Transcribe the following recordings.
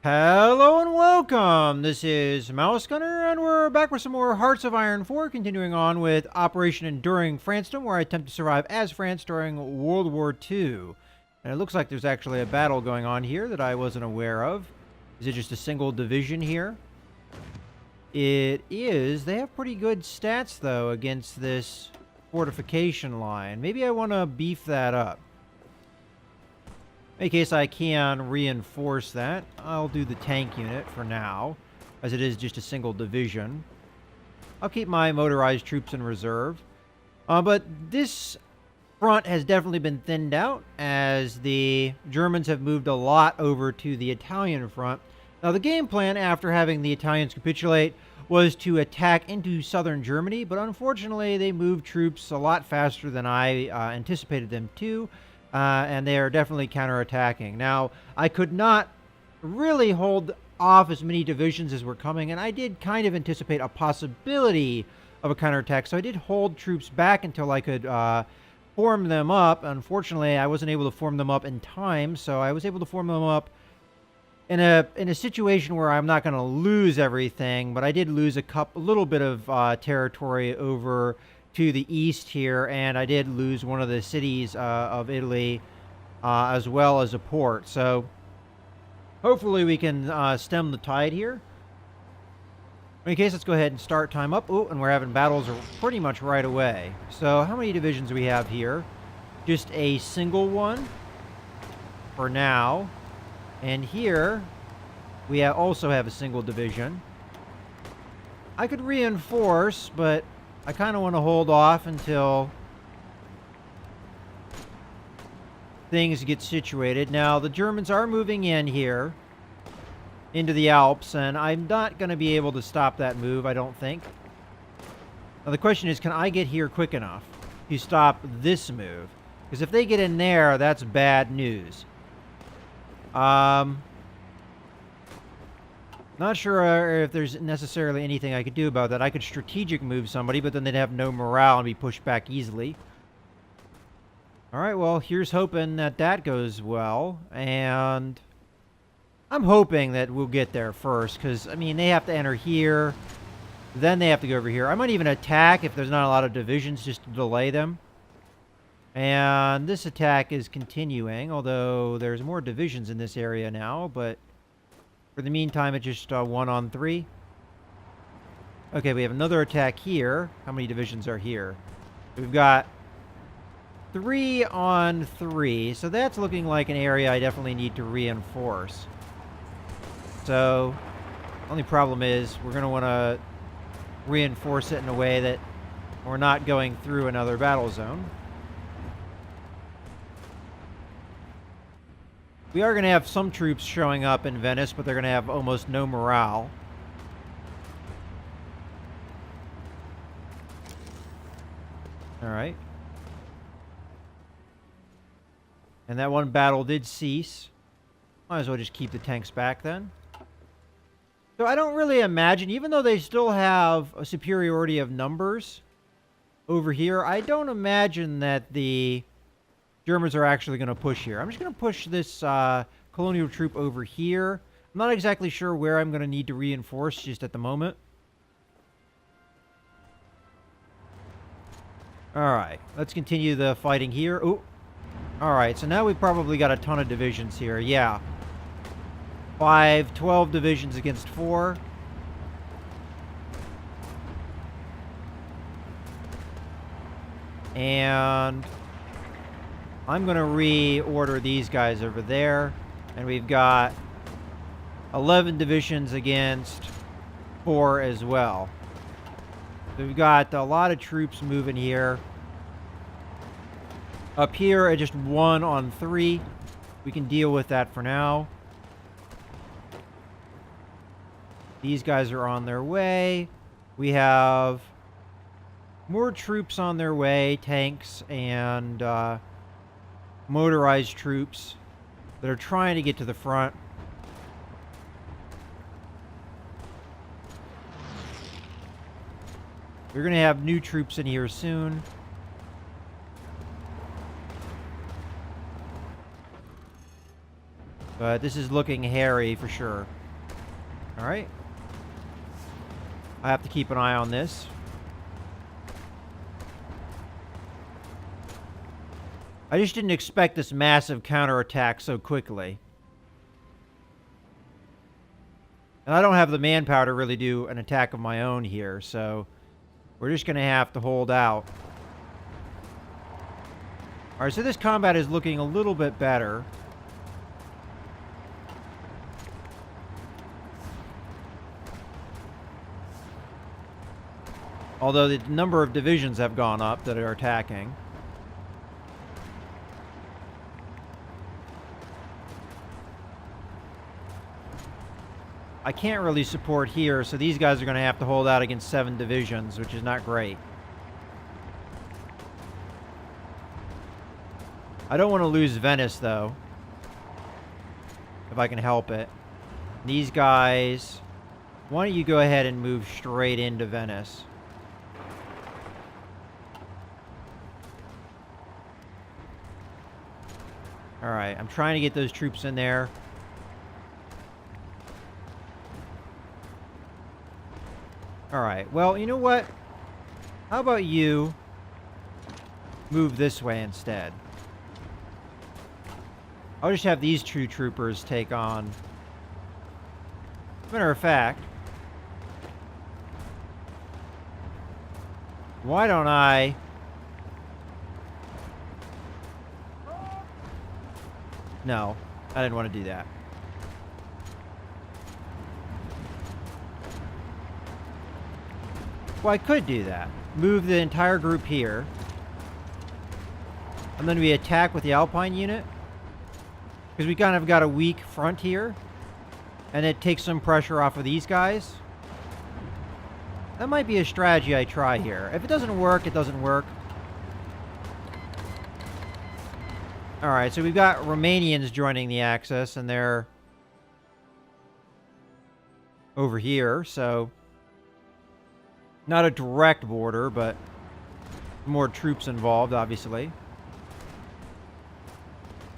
Hello and welcome. This is Mouse Gunner, and we're back with some more Hearts of Iron 4, continuing on with Operation Enduring Francedom, where I attempt to survive as France during World War II. And it looks like there's actually a battle going on here that I wasn't aware of. Is it just a single division here? It is. They have pretty good stats, though, against this fortification line. Maybe I want to beef that up. In case I can reinforce that, I'll do the tank unit for now, as it is just a single division. I'll keep my motorized troops in reserve. But this front has definitely been thinned out, as the Germans have moved a lot over to the Italian front. Now, the game plan after having the Italians capitulate was to attack into southern Germany, but unfortunately they moved troops a lot faster than I anticipated them to. And they are definitely counterattacking. Now, I could not really hold off as many divisions as were coming, and I did kind of anticipate a possibility of a counterattack, so I did hold troops back until I could form them up. Unfortunately, I wasn't able to form them up in time, so I was able to form them up in a situation where I'm not going to lose everything, but I did lose a little bit of territory over to the east here, and I did lose one of the cities of Italy, as well as a port. So hopefully we can stem the tide here. In any case, let's go ahead and start time up. Oh, and we're having battles pretty much right away. So how many divisions do we have here? Just a single one for now. And here we also have a single division. I could reinforce, but I kind of want to hold off until things get situated. Now, the Germans are moving in here into the Alps, and I'm not going to be able to stop that move, I don't think. Now, the question is, can I get here quick enough to stop this move? Because if they get in there, that's bad news. Not sure if there's necessarily anything I could do about that. I could strategic move somebody, but then they'd have no morale and be pushed back easily. Alright, well, here's hoping that that goes well. And I'm hoping that we'll get there first, because, I mean, they have to enter here. Then they have to go over here. I might even attack if there's not a lot of divisions, just to delay them. And this attack is continuing, although there's more divisions in this area now, but for the meantime, it's just 1 on 3. Okay, we have another attack here. How many divisions are here? We've got 3 on 3. So that's looking like an area I definitely need to reinforce. So, only problem is we're going to want to reinforce it in a way that we're not going through another battle zone. We are going to have some troops showing up in Venice, but they're going to have almost no morale. Alright. And that one battle did cease. Might as well just keep the tanks back then. So I don't really imagine, even though they still have a superiority of numbers over here, I don't imagine that the Germans are actually going to push here. I'm just going to push this colonial troop over here. I'm not exactly sure where I'm going to need to reinforce just at the moment. Alright, let's continue the fighting here. Oh, alright, so now we've probably got a ton of divisions here. Yeah. 12 divisions against 4. And I'm going to reorder these guys over there. And we've got 11 divisions against 4 as well. So we've got a lot of troops moving here. Up here at just 1 on 3. We can deal with that for now. These guys are on their way. We have more troops on their way. Tanks and motorized troops that are trying to get to the front. We're going to have new troops in here soon. But this is looking hairy for sure. Alright. I have to keep an eye on this. I just didn't expect this massive counterattack so quickly. And I don't have the manpower to really do an attack of my own here, so we're just going to have to hold out. Alright, so this combat is looking a little bit better. Although the number of divisions have gone up that are attacking. I can't really support here, so these guys are going to have to hold out against 7 divisions, which is not great. I don't want to lose Venice, though. If I can help it. These guys... Why don't you go ahead and move straight into Venice? Alright, I'm trying to get those troops in there. Alright, well, you know what? How about you move this way instead? I'll just have these two troopers take on... Matter of fact... Why don't I... No, I didn't want to do that. Well, I could do that. Move the entire group here. And then we attack with the Alpine unit. Because we kind of got a weak front here. And it takes some pressure off of these guys. That might be a strategy I try here. If it doesn't work, it doesn't work. Alright, so we've got Romanians joining the Axis, and they're over here, so not a direct border, but more troops involved, obviously.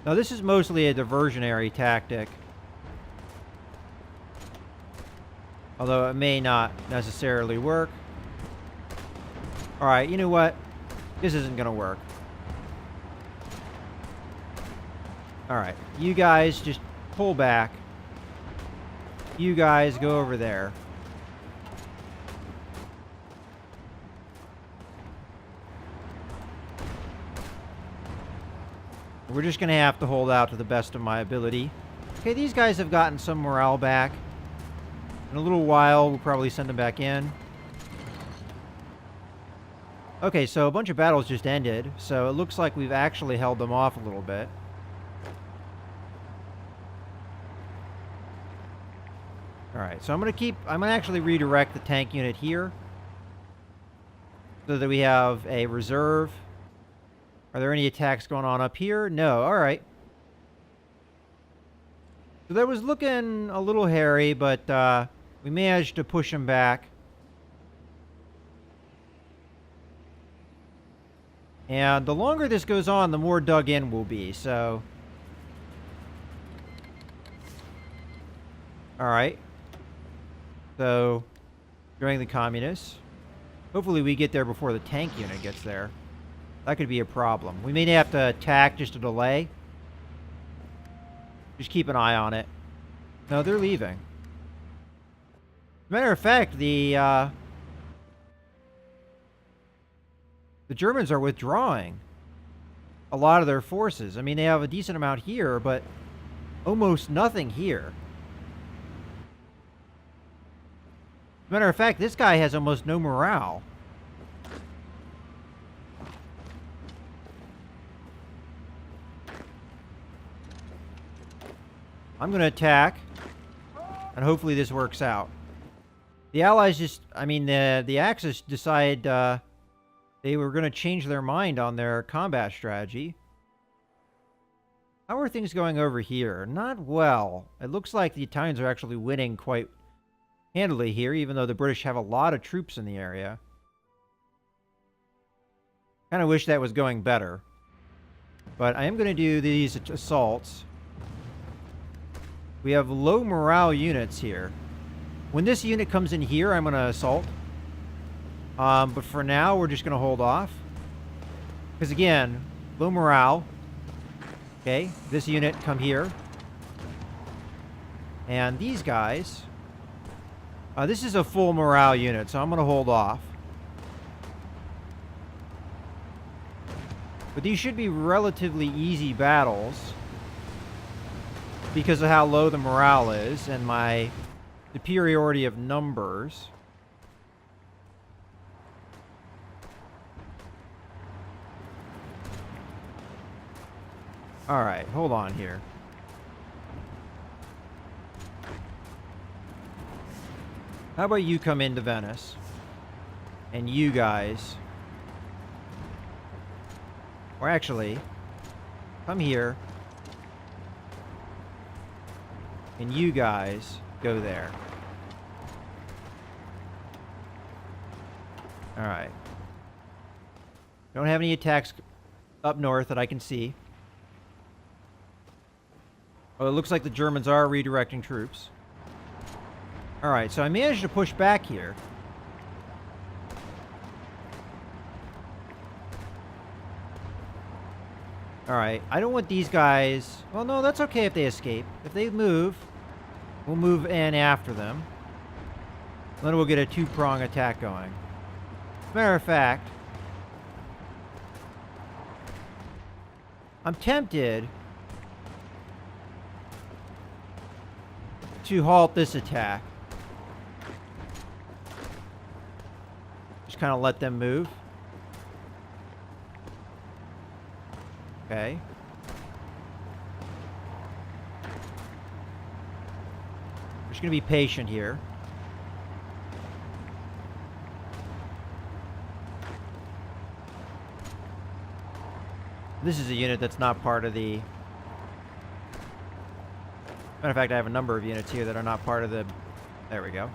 Now, this is mostly a diversionary tactic. Although it may not necessarily work. Alright, you know what? This isn't going to work. Alright, you guys just pull back. You guys go over there. We're just going to have to hold out to the best of my ability. Okay, these guys have gotten some morale back. In a little while, we'll probably send them back in. Okay, so a bunch of battles just ended, so it looks like we've actually held them off a little bit. Alright, so I'm gonna actually redirect the tank unit here. So that we have a reserve. Are there any attacks going on up here? No, alright. So that was looking a little hairy, but we managed to push him back. And the longer this goes on, the more dug in we'll be, so... Alright. So, joining the communists. Hopefully we get there before the tank unit gets there. That could be a problem. We may have to attack just to delay. Just keep an eye on it. No, they're leaving. As a matter of fact, the Germans are withdrawing a lot of their forces. I mean, they have a decent amount here, but almost nothing here. As a matter of fact, this guy has almost no morale. I'm going to attack, and hopefully this works out. The Allies just, I mean, the Axis decided they were going to change their mind on their combat strategy. How are things going over here? Not well. It looks like the Italians are actually winning quite handily here, even though the British have a lot of troops in the area. Kind of wish that was going better. But I am going to do these assaults. We have low morale units here. When this unit comes in here, I'm going to assault. But for now, we're just going to hold off. Because again, low morale. Okay, this unit come here. And these guys... this is a full morale unit, so I'm going to hold off. But these should be relatively easy battles because of how low the morale is and my superiority of numbers. Alright, hold on here. How about you come into Venice? And you guys... Or actually, come here. And you guys go there. Alright. Don't have any attacks up north that I can see. Oh, it looks like the Germans are redirecting troops. Alright, so I managed to push back here. Alright, I don't want these guys... Well, no, that's okay if they escape. If they move, we'll move in after them. Then we'll get a two-prong attack going. As a matter of fact, I'm tempted to halt this attack. Just kind of let them move. Okay. We're just going to be patient here. This is a unit that's not part of the... Matter of fact, I have a number of units here that are not part of the... There we go.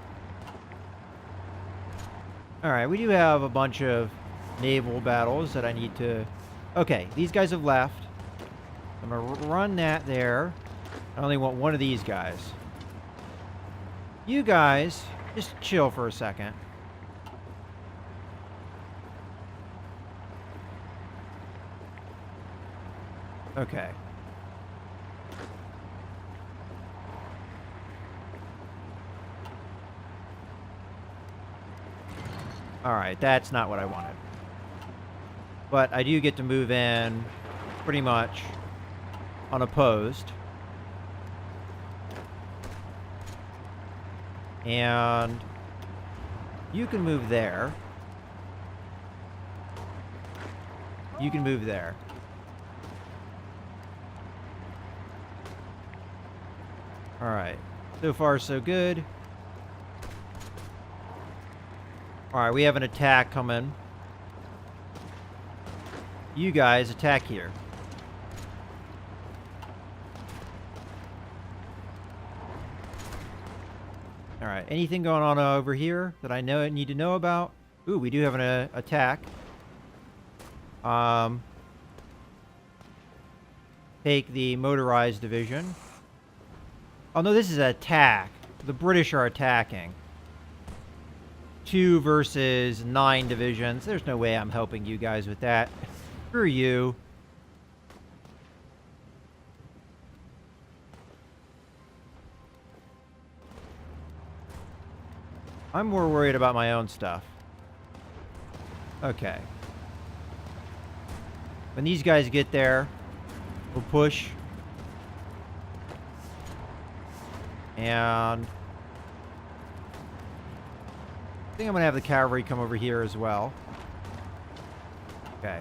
Alright, we do have a bunch of naval battles that I need to... Okay, these guys have left. I'm going to run that there. I only want one of these guys. You guys, just chill for a second. Okay. Alright, that's not what I wanted. But I do get to move in pretty much unopposed. And you can move there. You can move there. Alright. So far, so good. Alright, we have an attack coming. You guys attack here. Alright, anything going on over here that I need to know about? Ooh, we do have an attack. Take the motorized division. Oh no, this is an attack. The British are attacking. 2 versus 9 divisions. There's no way I'm helping you guys with that. Screw you. I'm more worried about my own stuff. Okay. When these guys get there, we'll push. And I think I'm going to have the cavalry come over here as well. Okay.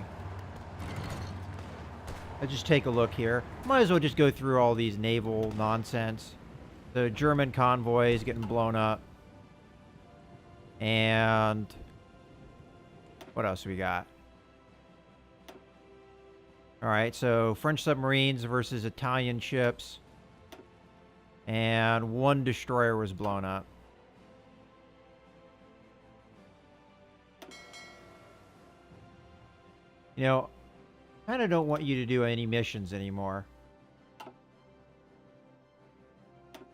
Let's just take a look here. Might as well just go through all these naval nonsense. The German convoy is getting blown up. And what else we got? Alright, so French submarines versus Italian ships. And 1 destroyer was blown up. You know, I kind of don't want you to do any missions anymore.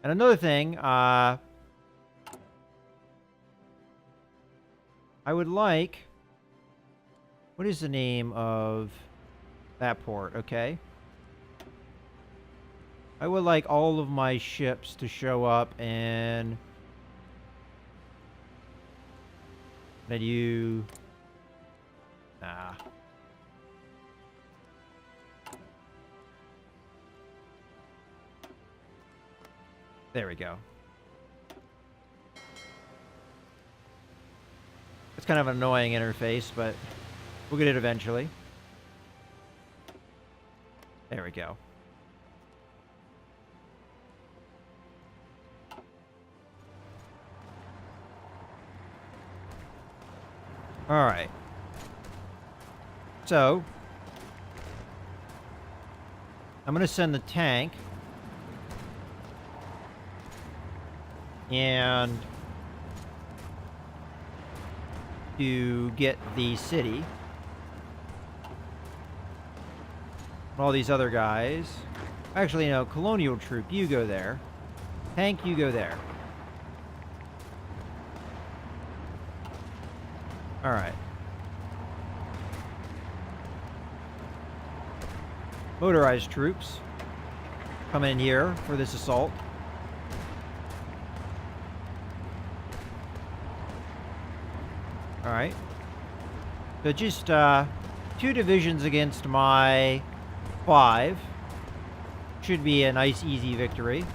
And another thing, I would like... What is the name of that port? Okay. I would like all of my ships to show up in... That you... Nah. There we go. It's kind of an annoying interface, but we'll get it eventually. There we go. All right. So, I'm going to send the tank and to get the city. All these other guys. Actually, no, colonial troop, you go there. Tank, you go there. All right. Motorized troops come in here for this assault. All right. So just 2 divisions against my 5. Should be a nice, easy victory.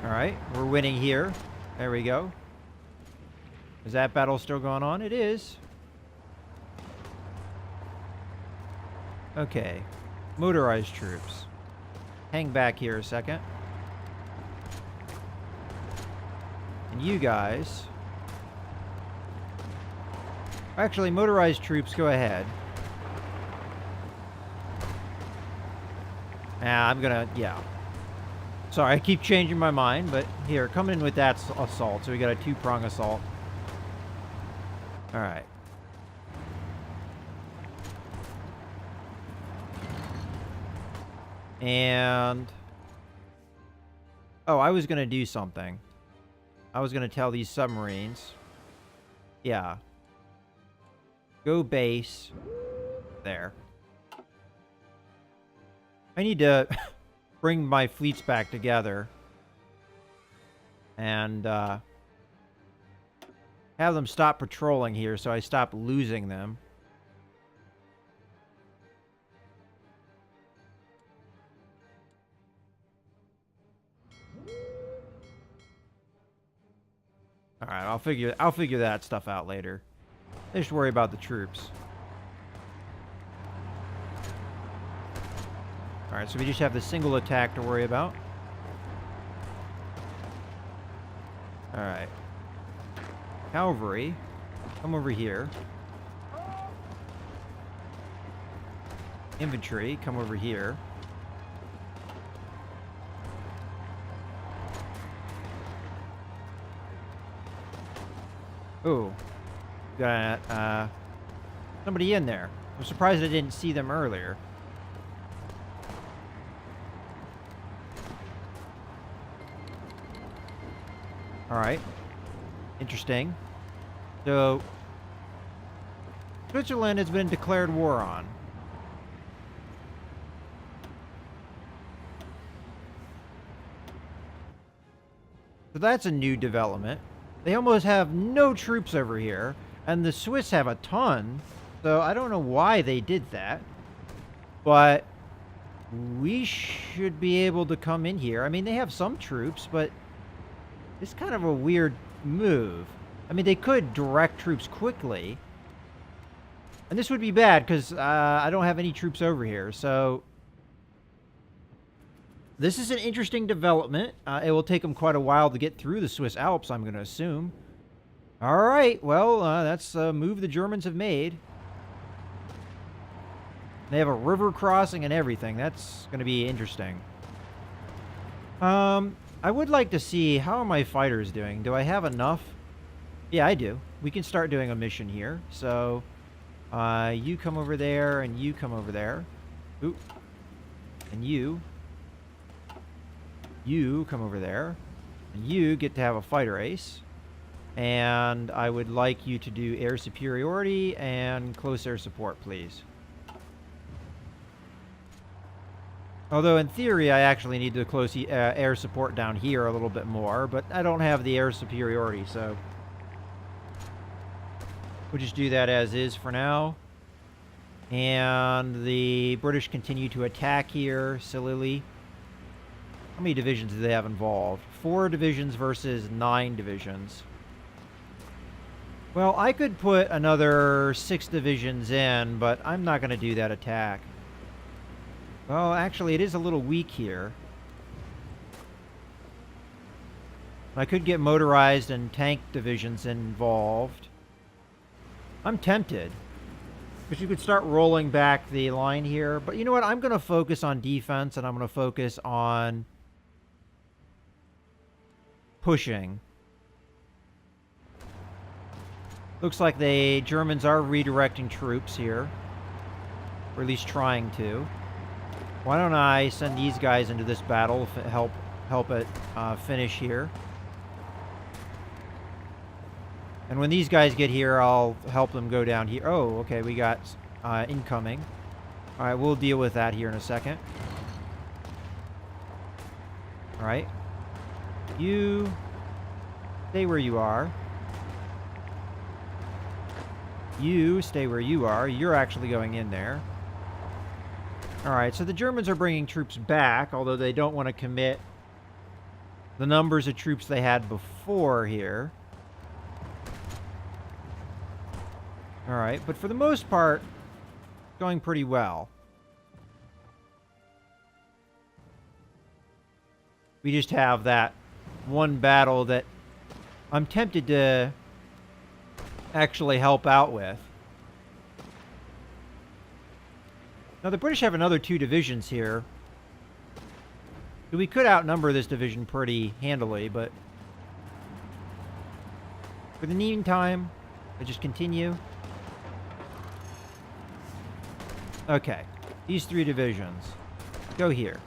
All right, we're winning here. There we go. Is that battle still going on? It is. Okay. Motorized troops. Hang back here a second. And you guys... Actually, motorized troops, go ahead. I'm gonna... Yeah. Sorry, I keep changing my mind, but here, come in with that assault. So we got a 2-prong assault. All right. And... Oh, I was going to do something. I was going to tell these submarines. Yeah. Go base. There. I need to bring my fleets back together. And, have them stop patrolling here so I stop losing them. Alright, I'll figure that stuff out later. Just worry about the troops. Alright, so we just have the single attack to worry about. Alright. Cavalry, come over here. Infantry, come over here. Ooh. Got somebody in there. I'm surprised I didn't see them earlier. Alright. Interesting. So, Switzerland has been declared war on. So that's a new development. They almost have no troops over here, and the Swiss have a ton, so I don't know why they did that. But we should be able to come in here. I mean, they have some troops, but it's kind of a weird move. I mean, they could direct troops quickly. And this would be bad, because I don't have any troops over here, so... This is an interesting development. It will take them quite a while to get through the Swiss Alps, I'm going to assume. Alright, well, that's a move the Germans have made. They have a river crossing and everything. That's going to be interesting. I would like to see, how are my fighters doing? Do I have enough? Yeah, I do. We can start doing a mission here. So, you come over there and you come over there. Ooh. And you come over there. And you get to have a fighter ace. And I would like you to do air superiority and close air support, please. Although, in theory, I actually need the close air support down here a little bit more, but I don't have the air superiority, so we'll just do that as is for now. And the British continue to attack here, sillily. How many divisions do they have involved? 4 divisions versus 9 divisions. Well, I could put another 6 divisions in, but I'm not going to do that attack. Well, actually, it is a little weak here. I could get motorized and tank divisions involved. I'm tempted. Because you could start rolling back the line here. But you know what? I'm going to focus on defense, and I'm going to focus on pushing. Looks like the Germans are redirecting troops here. Or at least trying to. Why don't I send these guys into this battle to help it finish here. And when these guys get here, I'll help them go down here. Oh, okay, we got incoming. All right, we'll deal with that here in a second. All right. You stay where you are. You stay where you are. You're actually going in there. All right, so the Germans are bringing troops back, although they don't want to commit the numbers of troops they had before here. All right, but for the most part, going pretty well. We just have that one battle that I'm tempted to actually help out with. Now, the British have another 2 divisions here. We could outnumber this division pretty handily, but for the meantime, I just continue. Okay, these 3 divisions go here.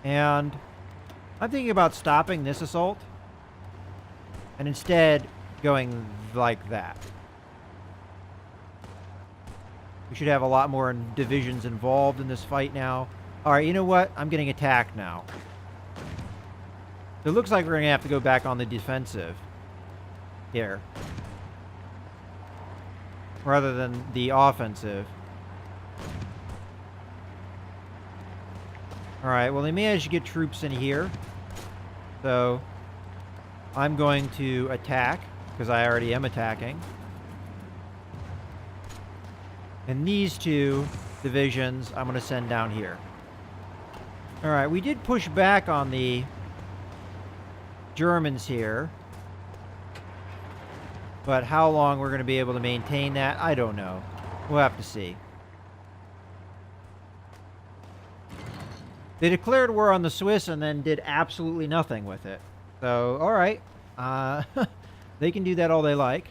And I'm thinking about stopping this assault and instead going like that. We should have a lot more divisions involved in this fight now. All right, you know what? I'm getting attacked now. It looks like we're going to have to go back on the defensive here, rather than the offensive. All right, well, they managed to get troops in here. So I'm going to attack, because I already am attacking. And these 2 divisions I'm going to send down here. All right, we did push back on the Germans here. But how long we're going to be able to maintain that, I don't know. We'll have to see. They declared war on the Swiss and then did absolutely nothing with it. So, all right. They can do that all they like.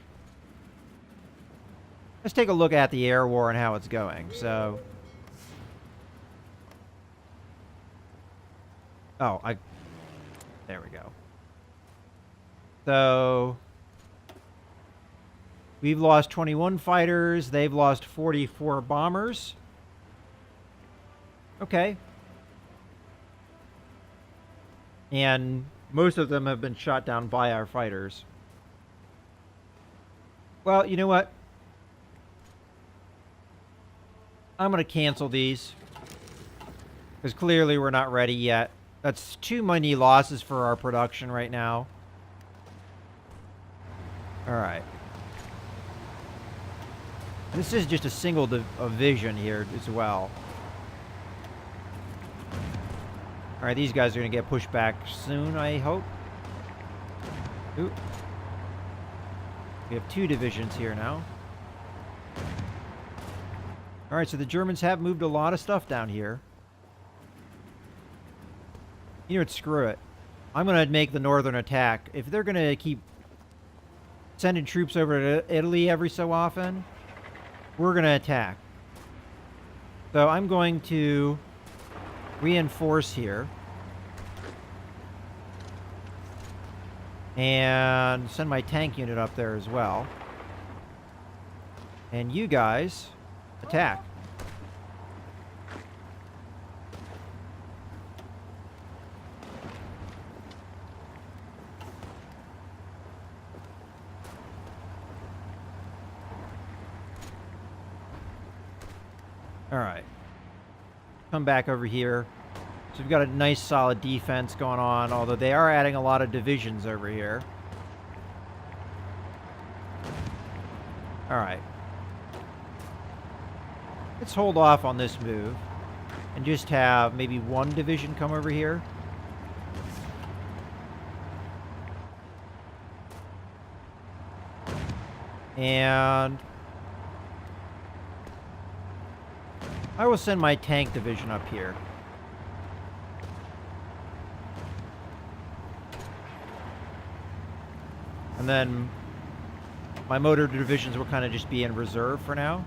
Let's take a look at the air war and how it's going. So, there we go. So, we've lost 21 fighters. They've lost 44 bombers. Okay. And most of them have been shot down by our fighters. Well, you know what? I'm going to cancel these. Because clearly we're not ready yet. That's too many losses for our production right now. Alright. This is just a single division here as well. Alright, these guys are going to get pushed back soon, I hope. Ooh. We have 2 divisions here now. Alright, so the Germans have moved a lot of stuff down here. You know what, screw it. I'm going to make the northern attack. If they're going to keep sending troops over to Italy every so often, we're going to attack. So I'm going to reinforce here. And send my tank unit up there as well. And you guys attack. All right. Come back over here. So we've got a nice solid defense going on, although they are adding a lot of divisions over here. All right. Let's hold off on this move and just have maybe one division come over here. And I will send my tank division up here. And then my motor divisions will kind of just be in reserve for now.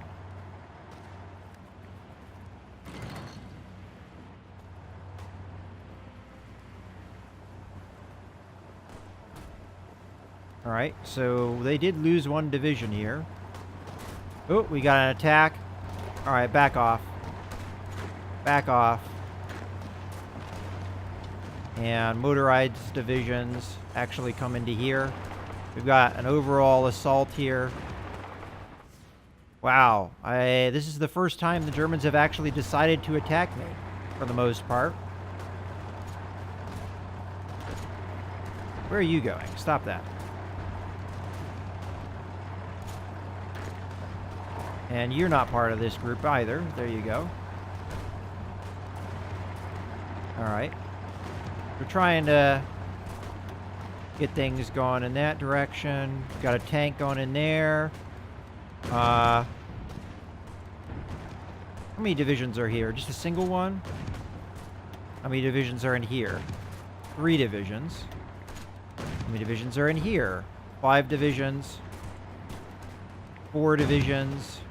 Alright, so they did lose one division here. Oh, we got an attack. Alright, back off. Back off. And motorized divisions actually come into here. We've got an overall assault here. Wow. This is the first time the Germans have actually decided to attack me, for the most part. Where are you going? Stop that. And you're not part of this group either. There you go. Alright. We're trying to get things going in that direction. Got a tank going in there. How many divisions are here? Just a single one? How many divisions are in here? 3 divisions. How many divisions are in here? 5 divisions. 4 divisions.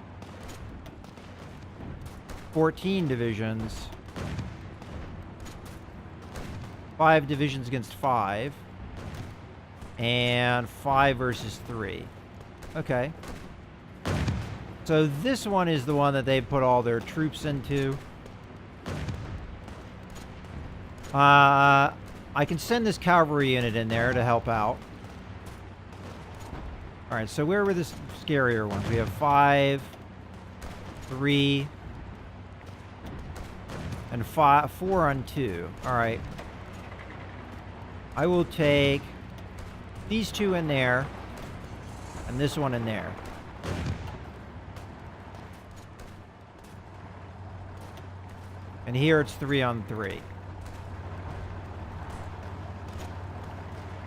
14 divisions. 5 divisions against 5. And 5 versus 3. Okay. So this one is the one that they put all their troops into. I can send this cavalry unit in there to help out. Alright, so where were the scarier ones? We have 5, 3, and 4 on 2. Alright. I will take these 2 in there, and this one in there. And here it's 3 on 3.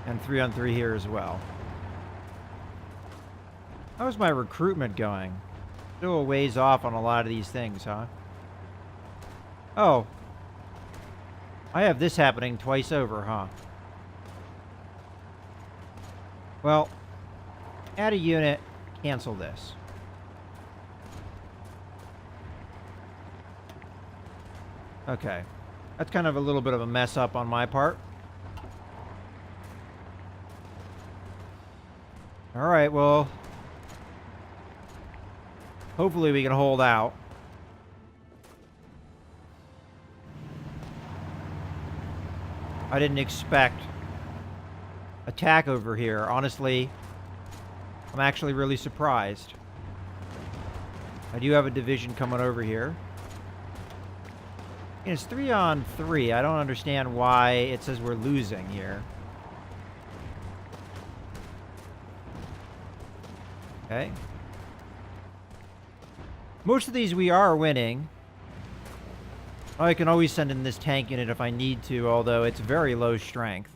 And 3 on 3 here as well. How's my recruitment going? Still a ways off on a lot of these things, huh? Oh. I have this happening twice over, huh? Well, add a unit, cancel this. Okay. That's kind of a little bit of a mess up on my part. Alright, well, hopefully we can hold out. I didn't expect attack over here. Honestly, I'm actually really surprised. I do have a division coming over here. And it's 3 on 3. I don't understand why it says we're losing here. Okay. Most of these we are winning. I can always send in this tank unit if I need to, although it's very low strength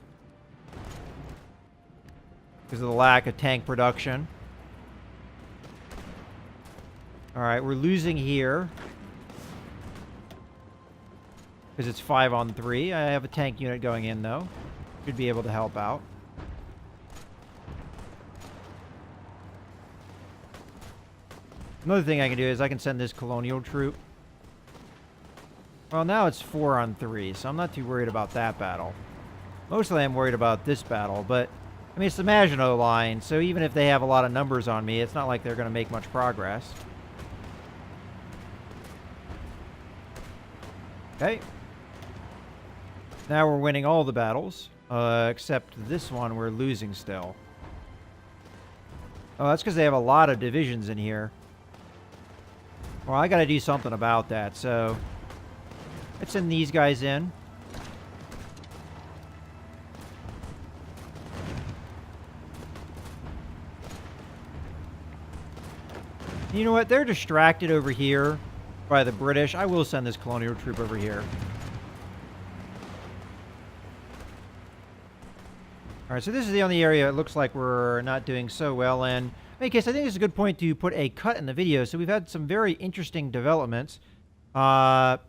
because of the lack of tank production. Alright, we're losing here because it's 5 on 3. I have a tank unit going in, though. Should be able to help out. Another thing I can do is I can send this colonial troop Well, now it's 4 on 3, so I'm not too worried about that battle. Mostly I'm worried about this battle, but, I mean, it's the Maginot Line, so even if they have a lot of numbers on me, it's not like they're going to make much progress. Okay. Now we're winning all the battles, except this one we're losing still. Oh, that's because they have a lot of divisions in here. Well, I got to do something about that, so let's send these guys in. You know what? They're distracted over here by the British. I will send this colonial troop over here. All right, so this is the only area it looks like we're not doing so well in. In any case, I think it's a good point to put a cut in the video. So we've had some very interesting developments. The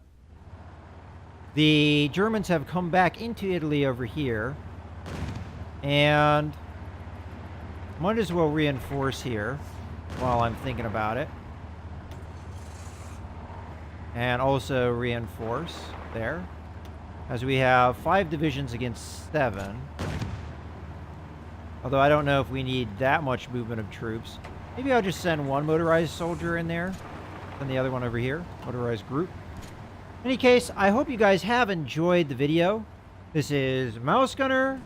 Germans have come back into Italy over here. And might as well reinforce here while I'm thinking about it. And also reinforce there. As we have 5 divisions against 7. Although I don't know if we need that much movement of troops. Maybe I'll just send 1 motorized soldier in there. And the other one over here. Motorized group. In any case, I hope you guys have enjoyed the video. This is Mouse Gunner